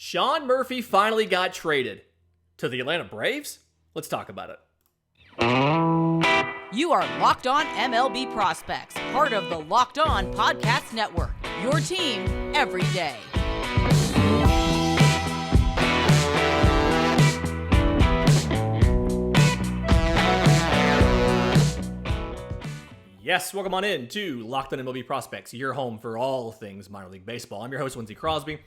Sean Murphy finally got traded to the Atlanta Braves? Let's talk about it. You are Locked On MLB Prospects, part of the Locked On Podcast Network, your team every day. Yes, welcome on in to Locked On MLB Prospects, your home for all things minor league baseball. I'm your host, Lindsey Crosby,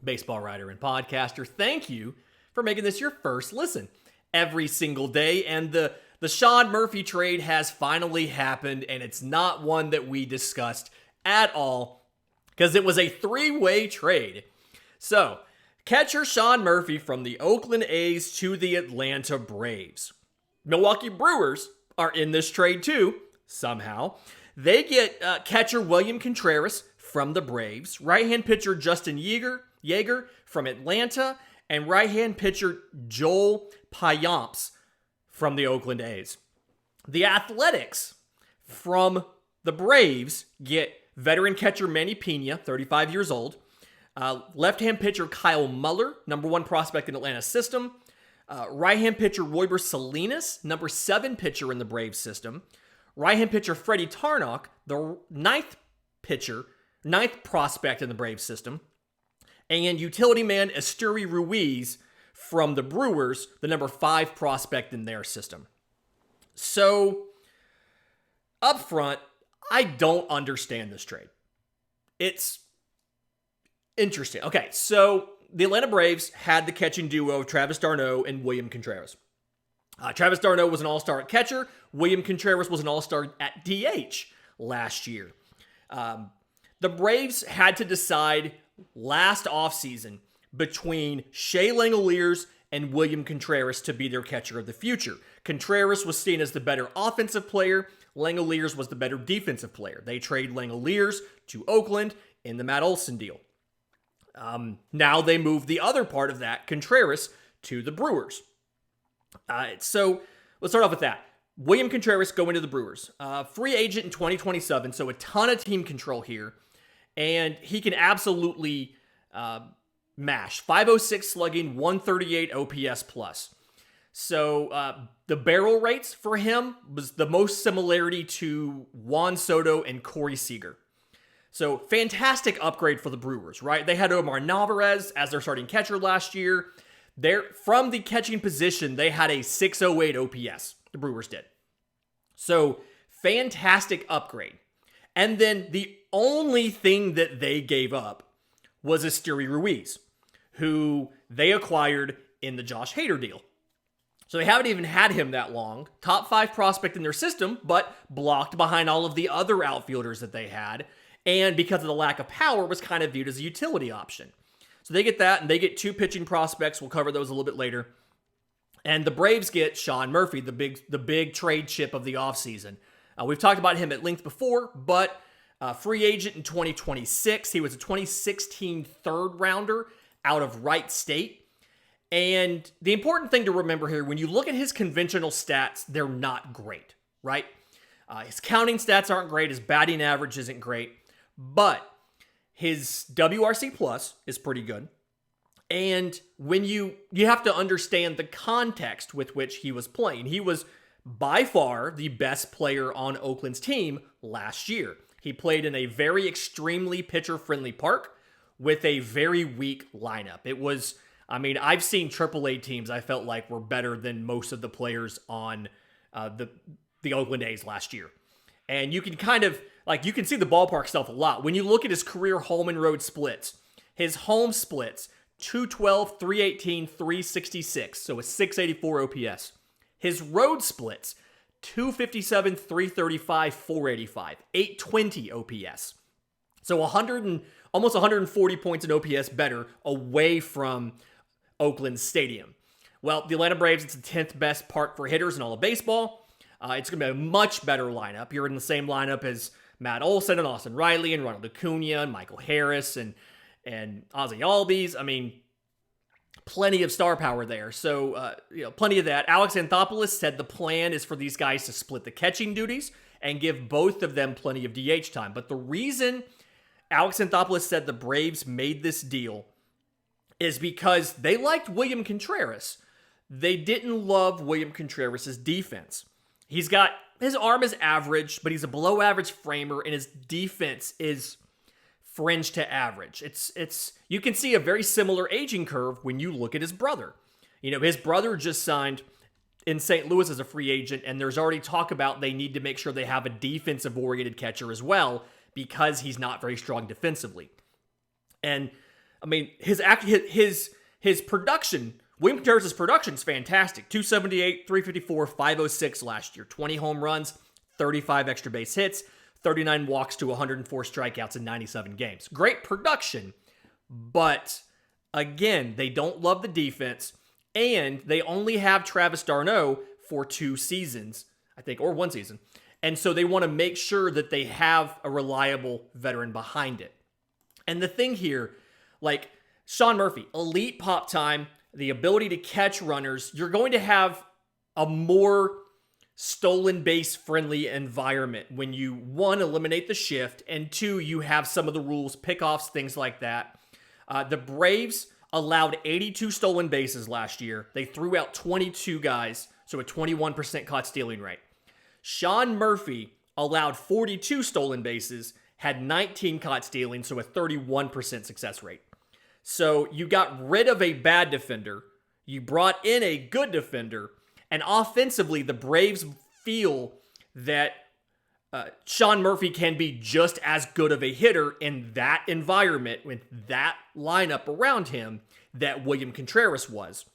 baseball writer and podcaster. Thank you for making this your first listen every single day. And the Sean Murphy trade has finally happened, and it's not one that we discussed at all because it was a three-way trade. So, catcher Sean Murphy from the Oakland A's to the Atlanta Braves. Milwaukee Brewers are in this trade too, somehow. They get catcher William Contreras from the Braves, right-hand pitcher Justin Yeager from Atlanta, and right-hand pitcher Joel Payamps from the Oakland A's. The Athletics from the Braves get veteran catcher Manny Pina, 35 years old, left-hand pitcher Kyle Muller, number 1 prospect in Atlanta's system, right-hand pitcher Royber Solinas, number 7 pitcher in the Braves system, right-hand pitcher Freddy Tarnok, the 9th prospect in the Braves system, and utility man Esteury Ruiz from the Brewers, the number 5 prospect in their system. So, up front, I don't understand this trade. It's interesting. Okay, so the Atlanta Braves had the catching duo of Travis d'Arnaud and William Contreras. Travis d'Arnaud was an all-star at catcher. William Contreras was an all-star at DH last year. The Braves had to decide last offseason between Shea Langoliers and William Contreras to be their catcher of the future. Contreras was seen as the better offensive player. Langoliers was the better defensive player. They trade Langoliers to Oakland in the Matt Olson deal. Now they move the other part of that, Contreras, to the Brewers. So let's start off with that. William Contreras going to the Brewers. Free agent in 2027, so a ton of team control here. And he can absolutely mash. 506 slugging, 138 OPS plus. So the barrel rates for him was the most similarity to Juan Soto and Corey Seager. So fantastic upgrade for the Brewers, right? They had Omar Narvaez as their starting catcher last year. From the catching position, they had a 608 OPS. The Brewers did. So fantastic upgrade. And then the only thing that they gave up was Esteury Ruiz, who they acquired in the Josh Hader deal. So they haven't even had him that long. Top 5 prospect in their system, but blocked behind all of the other outfielders that they had. And because of the lack of power, was kind of viewed as a utility option. So they get that, and they get 2 pitching prospects. We'll cover those a little bit later. And the Braves get Sean Murphy, the big trade chip of the offseason. We've talked about him at length before, but free agent in 2026. He was a 2016 third rounder out of Wright State. And the important thing to remember here, when you look at his conventional stats, they're not great, right? His counting stats aren't great. His batting average isn't great. But his WRC plus is pretty good. And when you have to understand the context with which he was playing. He was by far the best player on Oakland's team last year. He played in a very extremely pitcher-friendly park with a very weak lineup. It was, I've seen AAA teams I felt like were better than most of the players on the Oakland A's last year. And you can you can see the ballpark stuff a lot. When you look at his career home and road splits, his home splits, 212, 318, 366, so a 684 OPS. His road splits, 257, 335, 485, 820 OPS. So almost 140 points in OPS better away from Oakland Stadium. Well, the Atlanta Braves, it's the 10th best park for hitters in all of baseball. It's going to be a much better lineup. You're in the same lineup as Matt Olson and Austin Riley and Ronald Acuna and Michael Harris and Ozzie Albies. Plenty of star power there. So, plenty of that. Alex Anthopoulos said the plan is for these guys to split the catching duties and give both of them plenty of DH time. But the reason Alex Anthopoulos said the Braves made this deal is because they liked William Contreras. They didn't love William Contreras' defense. His arm is average, but he's a below average framer, and his defense is fringe to average. You can see a very similar aging curve when you look at his brother. His brother just signed in St. Louis as a free agent, and there's already talk about they need to make sure they have a defensive-oriented catcher as well because he's not very strong defensively. And, his production, William Contreras' production is fantastic. 278, 354, 506 last year. 20 home runs, 35 extra base hits, 39 walks to 104 strikeouts in 97 games. Great production, but again, they don't love the defense, and they only have Travis d'Arnaud for 2 seasons, I think, or 1 season. And so they want to make sure that they have a reliable veteran behind it. And the thing here, like Sean Murphy, elite pop time, the ability to catch runners, you're going to have a more stolen base friendly environment when you, 1, eliminate the shift, and 2, you have some of the rules, pickoffs, things like that. The Braves allowed 82 stolen bases last year. They threw out 22 guys, so a 21% caught stealing rate. Sean Murphy allowed 42 stolen bases, had 19 caught stealing, so a 31% success rate. So you got rid of a bad defender, you brought in a good defender, and offensively, the Braves feel that Sean Murphy can be just as good of a hitter in that environment with that lineup around him that William Contreras was.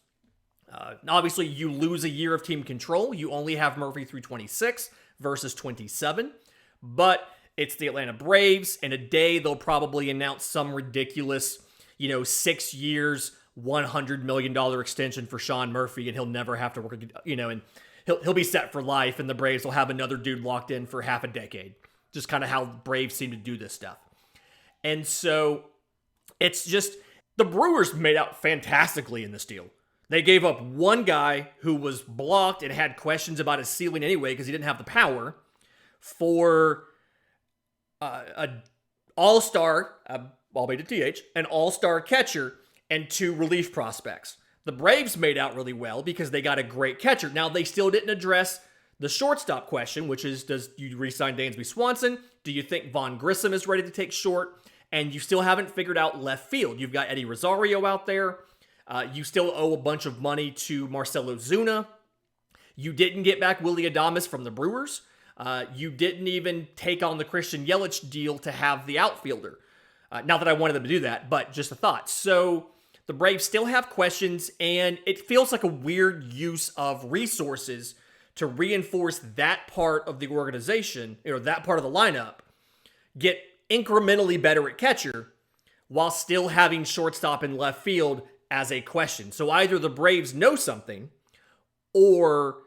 Obviously, you lose a year of team control. You only have Murphy through 26 versus 27, but it's the Atlanta Braves. In a day, they'll probably announce some ridiculous, 6 years, $100 million extension for Sean Murphy, and he'll never have to work, and he'll be set for life, and the Braves will have another dude locked in for half a decade. Just kind of how Braves seem to do this stuff. And so it's just, the Brewers made out fantastically in this deal. They gave up one guy who was blocked and had questions about his ceiling anyway because he didn't have the power for an all-star, albeit a DH, an all-star catcher, and 2 relief prospects. The Braves made out really well because they got a great catcher. Now, they still didn't address the shortstop question, which is, does you re-sign Dansby Swanson? Do you think Vaughn Grissom is ready to take short? And you still haven't figured out left field. You've got Eddie Rosario out there. You still owe a bunch of money to Marcelo Zuna. You didn't get back Willy Adames from the Brewers. You didn't even take on the Christian Yelich deal to have the outfielder. Not that I wanted them to do that, but just a thought. So the Braves still have questions, and it feels like a weird use of resources to reinforce that part of the organization, that part of the lineup, get incrementally better at catcher, while still having shortstop and left field as a question. So either the Braves know something, or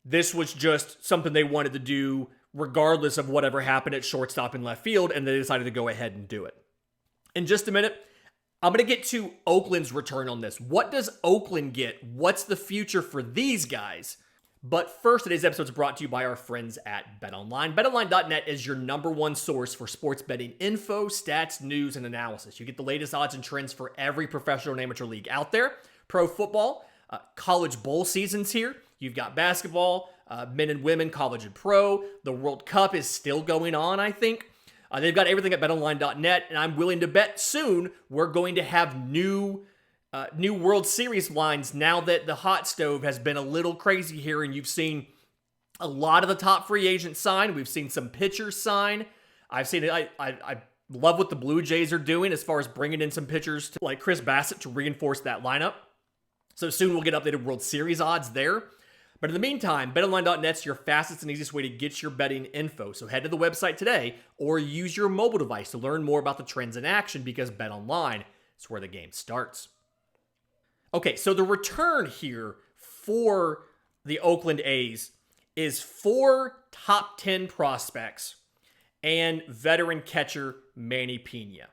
this was just something they wanted to do regardless of whatever happened at shortstop and left field, and they decided to go ahead and do it. In just a minute, I'm going to get to Oakland's return on this. What does Oakland get? What's the future for these guys? But first, today's episode is brought to you by our friends at BetOnline. BetOnline.net is your #1 source for sports betting info, stats, news, and analysis. You get the latest odds and trends for every professional and amateur league out there. Pro football, college bowl seasons here. You've got basketball, men and women, college and pro. The World Cup is still going on, I think. They've got everything at BetOnline.net, and I'm willing to bet soon we're going to have new World Series lines now that the hot stove has been a little crazy here, and you've seen a lot of the top free agents sign. We've seen some pitchers sign. I've seen it. I love what the Blue Jays are doing as far as bringing in some pitchers to, like Chris Bassett, to reinforce that lineup. So soon we'll get updated World Series odds there. But in the meantime, BetOnline.net's your fastest and easiest way to get your betting info. So head to the website today or use your mobile device to learn more about the trends in action, because BetOnline is where the game starts. Okay, so the return here for the Oakland A's is 4 top 10 prospects and veteran catcher Manny Pina.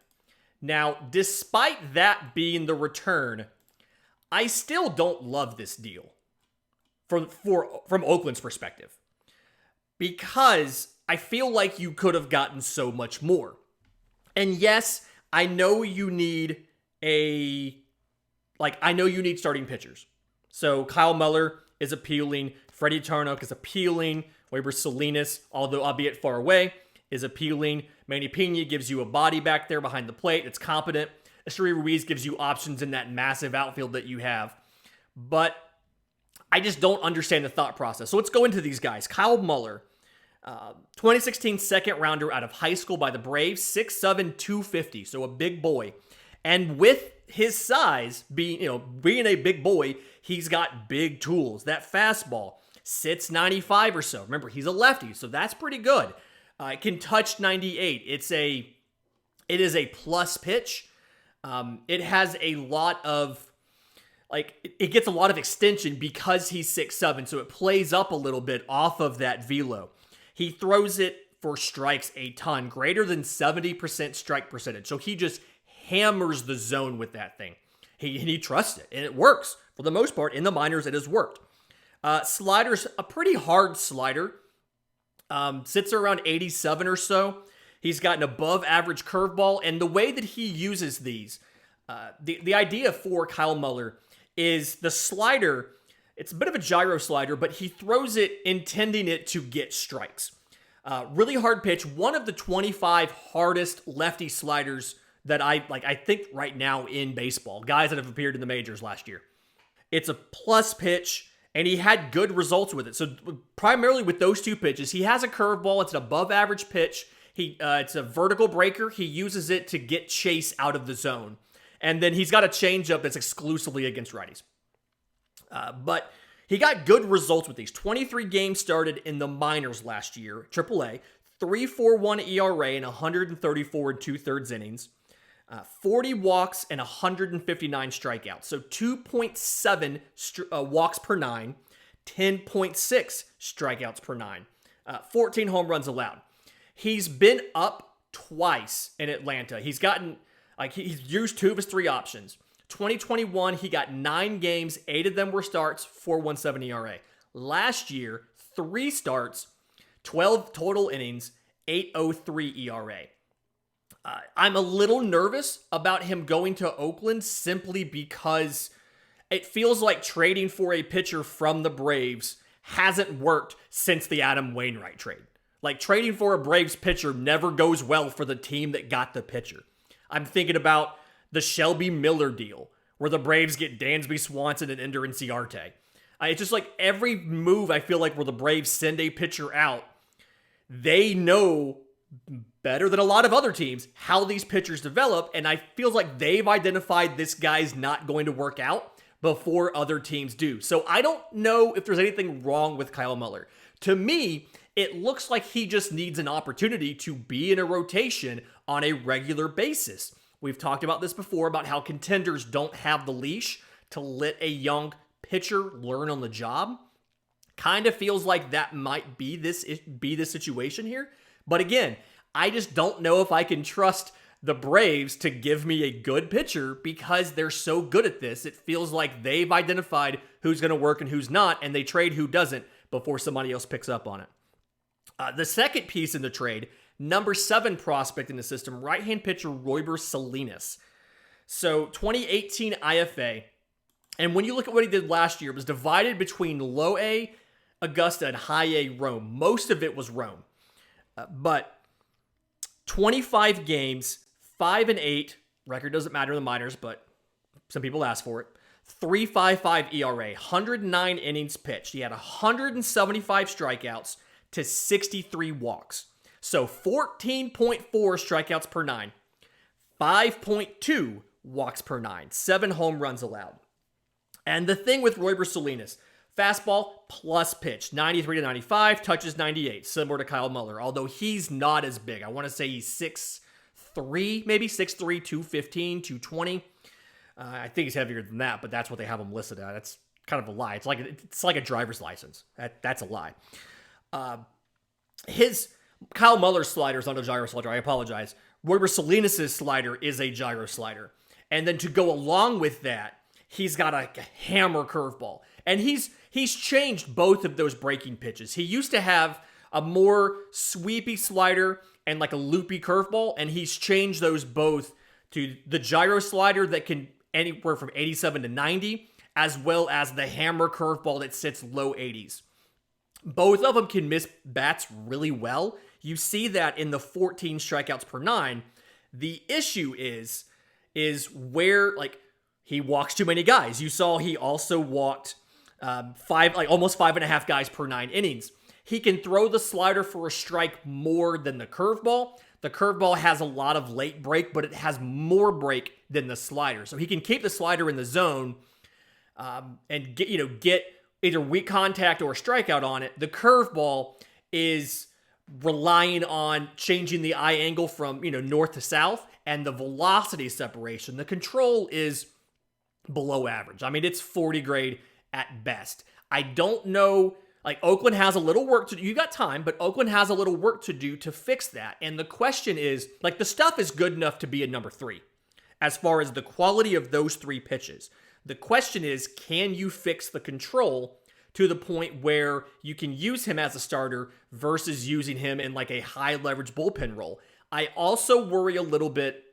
Now, despite that being the return, I still don't love this deal from Oakland's perspective, because I feel like you could have gotten so much more. And yes, I know you need a I know you need starting pitchers. So Kyle Muller is appealing. Freddy Tarnok is appealing. Royber Solinas, although albeit far away, is appealing. Manny Pina gives you a body back there behind the plate that's competent. Esteury Ruiz gives you options in that massive outfield that you have. But I just don't understand the thought process. So let's go into these guys. Kyle Muller, 2016 second rounder out of high school by the Braves, 6'7", 250, so a big boy. And with his size, being a big boy, he's got big tools. That fastball sits 95 or so. Remember, he's a lefty, so that's pretty good. It can touch 98. It is a plus pitch. It has a lot of, it gets a lot of extension because he's 6'7", so it plays up a little bit off of that velo. He throws it for strikes a ton, greater than 70% strike percentage. So he just hammers the zone with that thing. He trusts it, and it works. For the most part, in the minors, it has worked. Slider's a pretty hard slider. Sits around 87 or so. He's got an above average curveball, and the way that he uses these, the idea for Kyle Muller is the slider. It's a bit of a gyro slider, but he throws it intending it to get strikes. Really hard pitch. One of the 25 hardest lefty sliders that I think right now in baseball. Guys that have appeared in the majors last year. It's a plus pitch, and he had good results with it. So primarily with those two pitches, he has a curveball. It's an above average pitch. It's a vertical breaker. He uses it to get chase out of the zone. And then he's got a changeup that's exclusively against righties. But he got good results with these. 23 games started in the minors last year, AAA, 3.41 ERA and 134 2/3 innings, 40 walks and 159 strikeouts. So 2.7 walks per nine, 10.6 strikeouts per nine, 14 home runs allowed. He's been up twice in Atlanta. He's gotten, he's used two of his three options. 2021, he got 9 games, 8 of them were starts, 4.17 ERA. Last year, 3 starts, 12 total innings, 8.03 ERA. I'm a little nervous about him going to Oakland simply because it feels like trading for a pitcher from the Braves hasn't worked since the Adam Wainwright trade. Trading for a Braves pitcher never goes well for the team that got the pitcher. I'm thinking about the Shelby Miller deal, where the Braves get Dansby Swanson and Ender Inciarte. It's just every move I feel like where the Braves send a pitcher out, they know better than a lot of other teams how these pitchers develop, and I feel like they've identified this guy's not going to work out before other teams do. So I don't know if there's anything wrong with Kyle Muller. To me, it looks like he just needs an opportunity to be in a rotation on a regular basis. We've talked about this before, about how contenders don't have the leash to let a young pitcher learn on the job. Kind of feels like that might be the situation here. But again, I just don't know if I can trust the Braves to give me a good pitcher because they're so good at this. It feels like they've identified who's going to work and who's not, and they trade who doesn't before somebody else picks up on it. The second piece in the trade, number 7 prospect in the system, right-hand pitcher Royber Solinas. So 2018 IFA, and when you look at what he did last year, it was divided between low A, Augusta, and high A, Rome. Most of it was Rome. But 25 games, 5-8, record doesn't matter in the minors, but some people ask for it. 3.55 ERA, 109 innings pitched. He had 175 strikeouts to 63 walks. So 14.4 strikeouts per 9, 5.2 walks per 9, 7 home runs allowed. And the thing with Royber Solinas, fastball plus pitch, 93 to 95, touches 98, similar to Kyle Muller, although he's not as big. I want to say he's 6'3", maybe 6'3", 215, 220. I think he's heavier than that, but that's what they have him listed at. It's kind of a lie. It's like a driver's license. That's a lie. Kyle Muller's slider is not a gyro slider. I apologize. Royber Solinas' slider is a gyro slider. And then to go along with that, he's got a hammer curveball. And he's changed both of those breaking pitches. He used to have a more sweepy slider and a loopy curveball, and he's changed those both to the gyro slider that can anywhere from 87 to 90, as well as the hammer curveball that sits low 80s. Both of them can miss bats really well. You see that in the 14 strikeouts per nine. The issue is where, like, he walks too many guys. You saw he also walked almost 5.5 guys per 9 innings. He can throw the slider for a strike more than the curveball. The curveball has a lot of late break, but it has more break than the slider. So he can keep the slider in the zone and get either weak contact or a strikeout on it. The curveball is relying on changing the eye angle from north to south and the velocity separation. The control is below average. I mean, it's 40 grade at best. I don't know. Like, Oakland has a little work to do. You got time, but Oakland has a little work to do to fix that. And the question is, like, the stuff is good enough to be a number 3 as far as the quality of those 3 pitches. The question is, can you fix the control to the point where you can use him as a starter versus using him in like a high leverage bullpen role? I also worry a little bit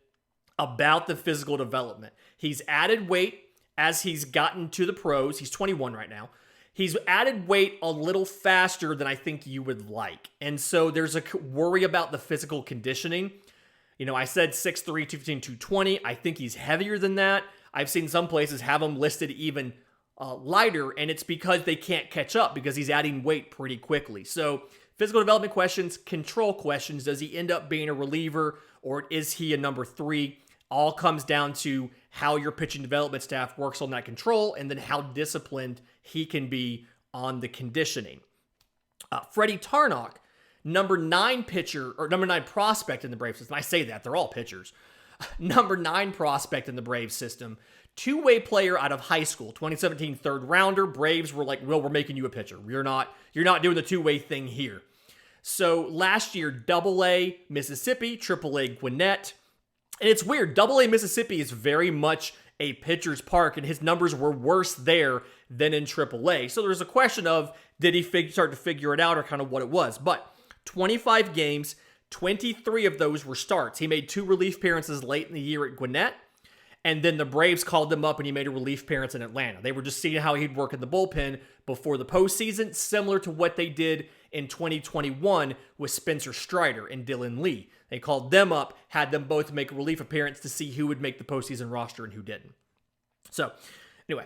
about the physical development. He's added weight as he's gotten to the pros. He's 21 right now. He's added weight a little faster than I think you would like. And so there's a worry about the physical conditioning. I said 6'3", 215, 220. I think he's heavier than that. I've seen some places have him listed even lighter, and it's because they can't catch up because he's adding weight pretty quickly. So physical development questions, control questions. Does he end up being a reliever or is he a number 3? All comes down to how your pitching development staff works on that control and then how disciplined he can be on the conditioning. Freddy Tarnok, number 9 pitcher, or number 9 prospect in the Braves system. I say that, they're all pitchers. Number 9 prospect in the Braves system. 2-way player out of high school, 2017 third rounder. Braves were like, well, we're making you a pitcher. You're not doing the 2-way thing here. So last year, AA Mississippi, AAA Gwinnett. And it's weird, AA Mississippi is very much a pitcher's park, and his numbers were worse there than in AAA. So there's a question of, did he start to figure it out or kind of what it was? But 25 games, 23 of those were starts. He made 2 relief appearances late in the year at Gwinnett, and then the Braves called him up and he made a relief appearance in Atlanta. They were just seeing how he'd work in the bullpen before the postseason, similar to what they did in 2021 with Spencer Strider and Dylan Lee. They called them up, had them both make a relief appearance to see who would make the postseason roster and who didn't. So, anyway,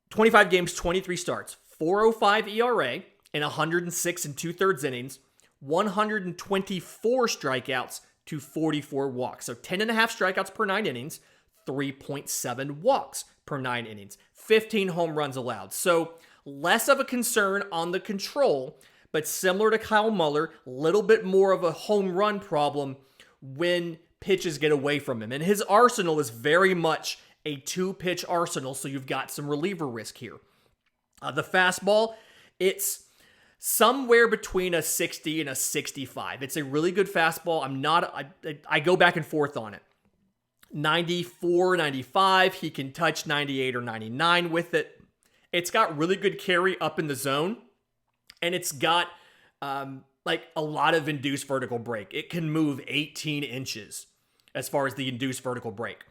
25 games, 23 starts, 4.05 ERA in 106 2/3 innings, 124 strikeouts to 44 walks. So 10.5 strikeouts per 9 innings, 3.7 walks per 9 innings, 15 home runs allowed. So less of a concern on the control, but similar to Kyle Muller, a little bit more of a home run problem when pitches get away from him. And his arsenal is very much a 2-pitch arsenal, so you've got some reliever risk here. The fastball, it's somewhere between a 60 and a 65. It's a really good fastball. I go back and forth on it. 94, 95, he can touch 98 or 99 with it. It's got really good carry up in the zone. And it's got like a lot of induced vertical break. It can move 18 inches as far as the induced vertical break.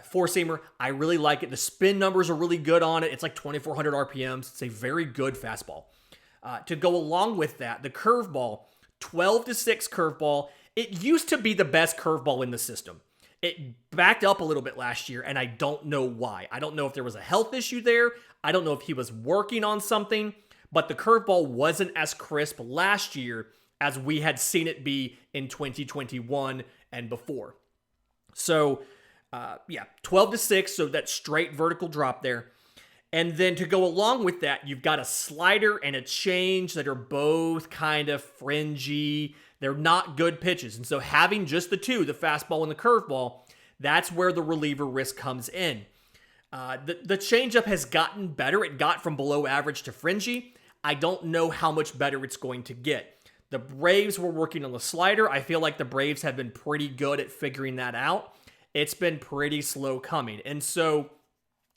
Four-seamer, I really like it. The spin numbers are really good on it. It's like 2,400 RPMs. It's a very good fastball. To go along with that, the curveball, 12-6 curveball. It used to be the best curveball in the system. It backed up a little bit last year, and I don't know why. I don't know if there was a health issue there. I don't know if he was working on something. But the curveball wasn't as crisp last year as we had seen it be in 2021 and before. So, 12-6, so that straight vertical drop there. And then to go along with that, you've got a slider and a change that are both kind of fringy. They're not good pitches. And so having just the 2, the fastball and the curveball, that's where the reliever risk comes in. The changeup has gotten better. It got from below average to fringy. I don't know how much better it's going to get. The Braves were working on the slider. I feel like the Braves have been pretty good at figuring that out. It's been pretty slow coming. And so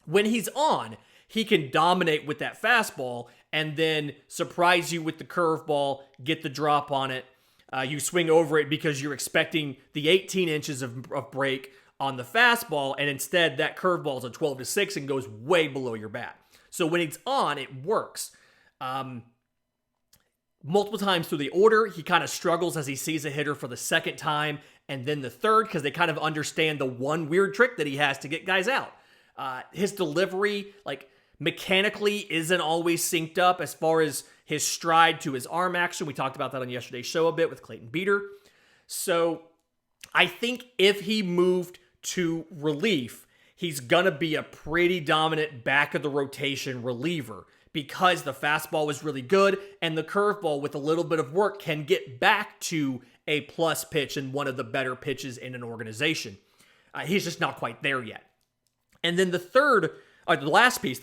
when he's on, he can dominate with that fastball and then surprise you with the curveball, get the drop on it. You swing over it because you're expecting the 18 inches of break on the fastball, and instead that curveball is a 12-6 and goes way below your bat. So when it's on, it works. Multiple times through the order, he kind of struggles as he sees a hitter for the second time and then the third, because they kind of understand the one weird trick that he has to get guys out. His delivery, like, mechanically isn't always synced up as far as his stride to his arm action. We talked about that on yesterday's show a bit with Clayton Beater. So I think if he moved to relief, he's going to be a pretty dominant back of the rotation reliever, because the fastball was really good and the curveball with a little bit of work can get back to a plus pitch and one of the better pitches in an organization. He's just not quite there yet. And then the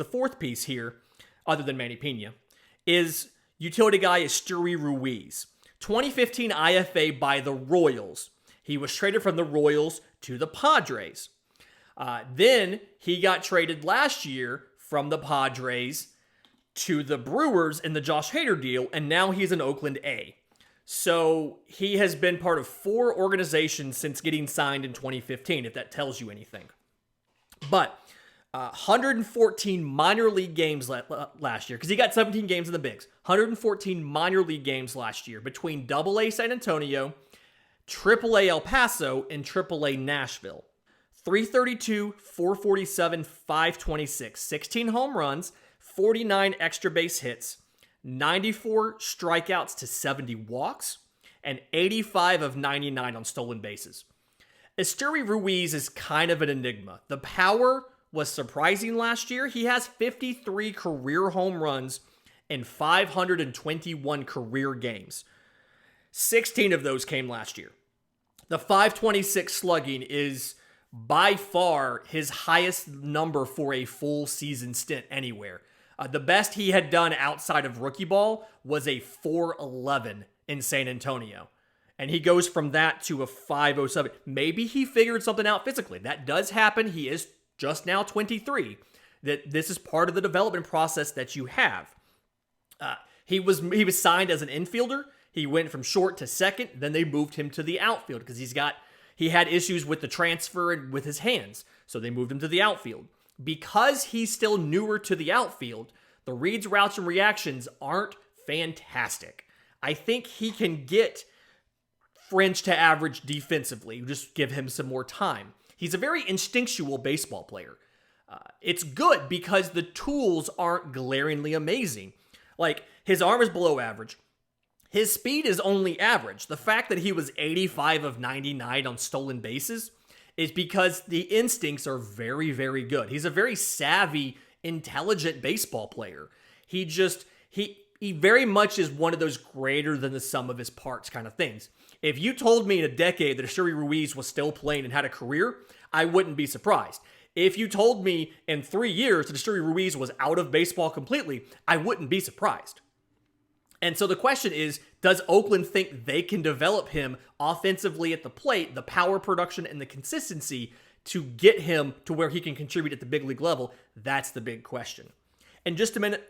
fourth piece here, other than Manny Pina, is utility guy Esteury Ruiz. 2015 IFA by the Royals. He was traded from the Royals to the Padres. Then he got traded last year from the Padres to the Brewers in the Josh Hader deal, and now he's an Oakland A. So he has been part of 4 organizations since getting signed in 2015, if that tells you anything. But 114 minor league games last year, because he got 17 games in the bigs. 114 minor league games last year between AA San Antonio, AAA El Paso, and AAA Nashville. 332, 447, 526, 16 home runs, 49 extra base hits, 94 strikeouts to 70 walks, and 85 of 99 on stolen bases. Esteury Ruiz is kind of an enigma. The power was surprising last year. He has 53 career home runs in 521 career games. 16 of those came last year. The 526 slugging is by far his highest number for a full season stint anywhere. The best he had done outside of rookie ball was a 411 in San Antonio. And he goes from that to a 507. Maybe he figured something out physically. That does happen. He is just now 23. That this is part of the development process that you have. He was signed as an infielder. He went from short to second. Then they moved him to the outfield because he had issues with the transfer and with his hands. So they moved him to the outfield. Because he's still newer to the outfield, the reads, routes, and reactions aren't fantastic. I think he can get fringe to average defensively. Just give him some more time. He's a very instinctual baseball player. It's good because the tools aren't glaringly amazing. Like, his arm is below average. His speed is only average. The fact that he was 85 of 99 on stolen bases is because the instincts are very, very good. He's a very savvy, intelligent baseball player. He very much is one of those greater than the sum of his parts kind of things. If you told me in a decade that Esteury Ruiz was still playing and had a career, I wouldn't be surprised. If you told me in 3 years that Esteury Ruiz was out of baseball completely, I wouldn't be surprised. And so the question is, does Oakland think they can develop him offensively at the plate, the power production and the consistency to get him to where he can contribute at the big league level? That's the big question. In just a minute,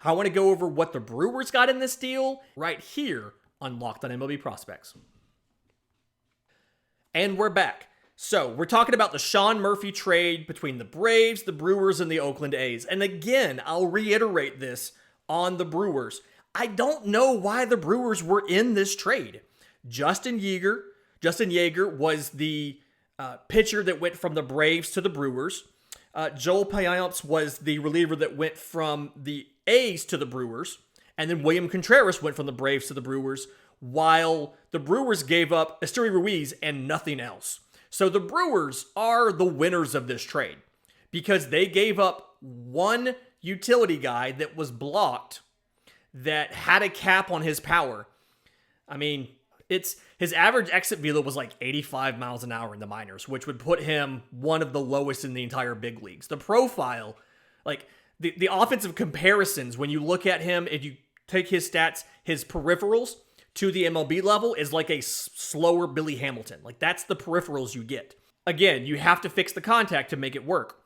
I want to go over what the Brewers got in this deal right here on Locked on MLB Prospects. And we're back. So we're talking about the Sean Murphy trade between the Braves, the Brewers, and the Oakland A's. And again, I'll reiterate this on the Brewers. I don't know why the Brewers were in this trade. Justin Yeager was the pitcher that went from the Braves to the Brewers. Joel Payamps was the reliever that went from the A's to the Brewers. And then William Contreras went from the Braves to the Brewers, while the Brewers gave up Esteury Ruiz and nothing else. So the Brewers are the winners of this trade because they gave up one utility guy that was blocked, that had a cap on his power. I mean, his average exit velo was like 85 miles an hour in the minors, which would put him one of the lowest in the entire big leagues. The profile, like the offensive comparisons, when you look at him, if you take his stats, his peripherals to the MLB level is like a slower Billy Hamilton. Like, that's the peripherals you get. Again, you have to fix the contact to make it work.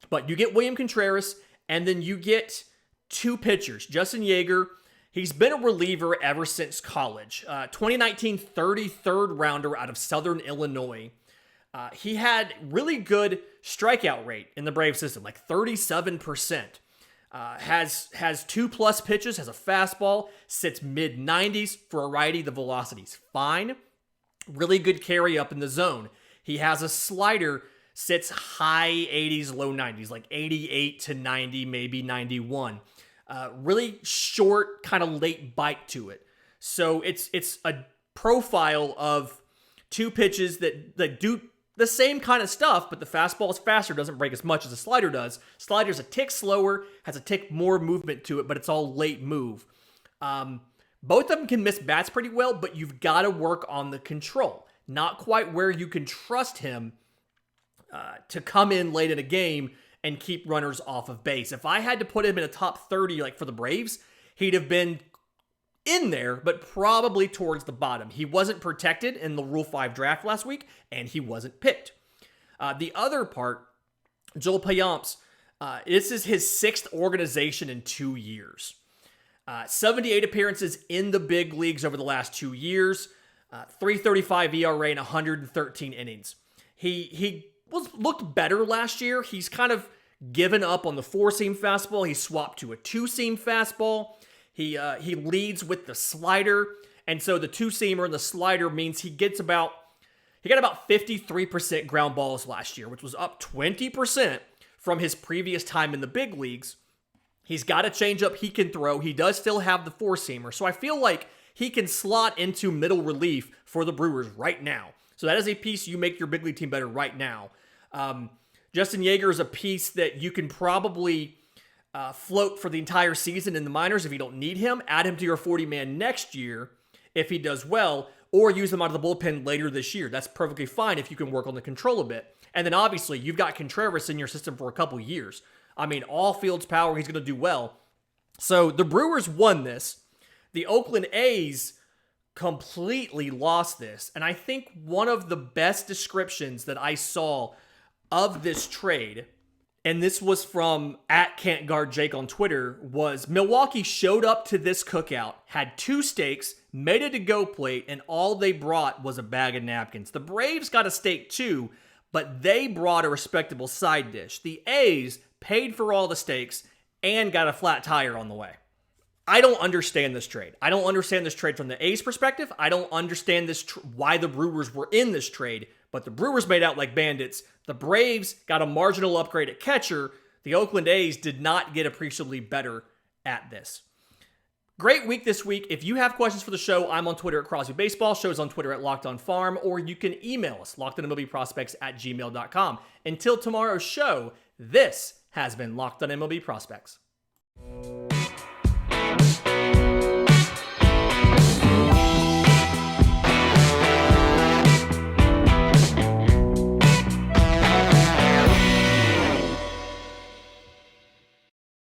But you get William Contreras, and then you get 2 pitchers. Justin Yeager, he's been a reliever ever since college. 2019 33rd rounder out of Southern Illinois. He had really good strikeout rate in the Brave system, like 37%. Has 2+ pitches, has a fastball, sits mid-90s. For a righty, the velocity's fine. Really good carry up in the zone. He has a slider, sits high 80s, low 90s, like 88 to 90, maybe 91. Really short, kind of late bite to it. So it's a profile of two pitches that do the same kind of stuff, but the fastball is faster, doesn't break as much as the slider does. Slider's a tick slower, has a tick more movement to it, but it's all late move. Both of them can miss bats pretty well, but you've got to work on the control. Not quite where you can trust him to come in late in a game and keep runners off of base. If I had to put him in a top 30, like for the Braves, he'd have been in there, but probably towards the bottom. He wasn't protected in the Rule 5 draft last week, and he wasn't picked. The other part, Joel Payamps, this is his 6th organization in 2 years. 78 appearances in the big leagues over the last 2 years, 3.35 ERA and 113 innings. He looked better last year. He's kind of given up on the 4-seam fastball. He swapped to a 2-seam fastball. He leads with the slider, and so the 2-seamer and the slider means he got about 53% ground balls last year, which was up 20% from his previous time in the big leagues. He's got a changeup he can throw. He does still have the 4-seamer, so I feel like he can slot into middle relief for the Brewers right now. So that is a piece you make your big league team better right now. Justin Yeager is a piece that you can probably float for the entire season in the minors if you don't need him. Add him to your 40-man next year if he does well, or use him out of the bullpen later this year. That's perfectly fine if you can work on the control a bit. And then obviously you've got Contreras in your system for a couple years. I mean, all fields power, he's going to do well. So the Brewers won this. The Oakland A's completely lost this. And I think one of the best descriptions that I saw of this trade, and this was from @Can'tGuardJake on Twitter, was Milwaukee showed up to this cookout, had 2 steaks, made a to-go plate, and all they brought was a bag of napkins. The Braves got a steak too, but they brought a respectable side dish. The A's paid for all the steaks and got a flat tire on the way. I don't understand this trade. I don't understand this trade from the A's perspective. I don't understand this why the Brewers were in this trade, but the Brewers made out like bandits. The Braves got a marginal upgrade at catcher. The Oakland A's did not get appreciably better at this. Great week this week. If you have questions for the show, I'm on Twitter at Crosby Baseball. Show's on Twitter at Locked On Farm, or you can email us, lockedonmlbprospects@gmail.com. Until tomorrow's show, this has been Locked On MLB Prospects.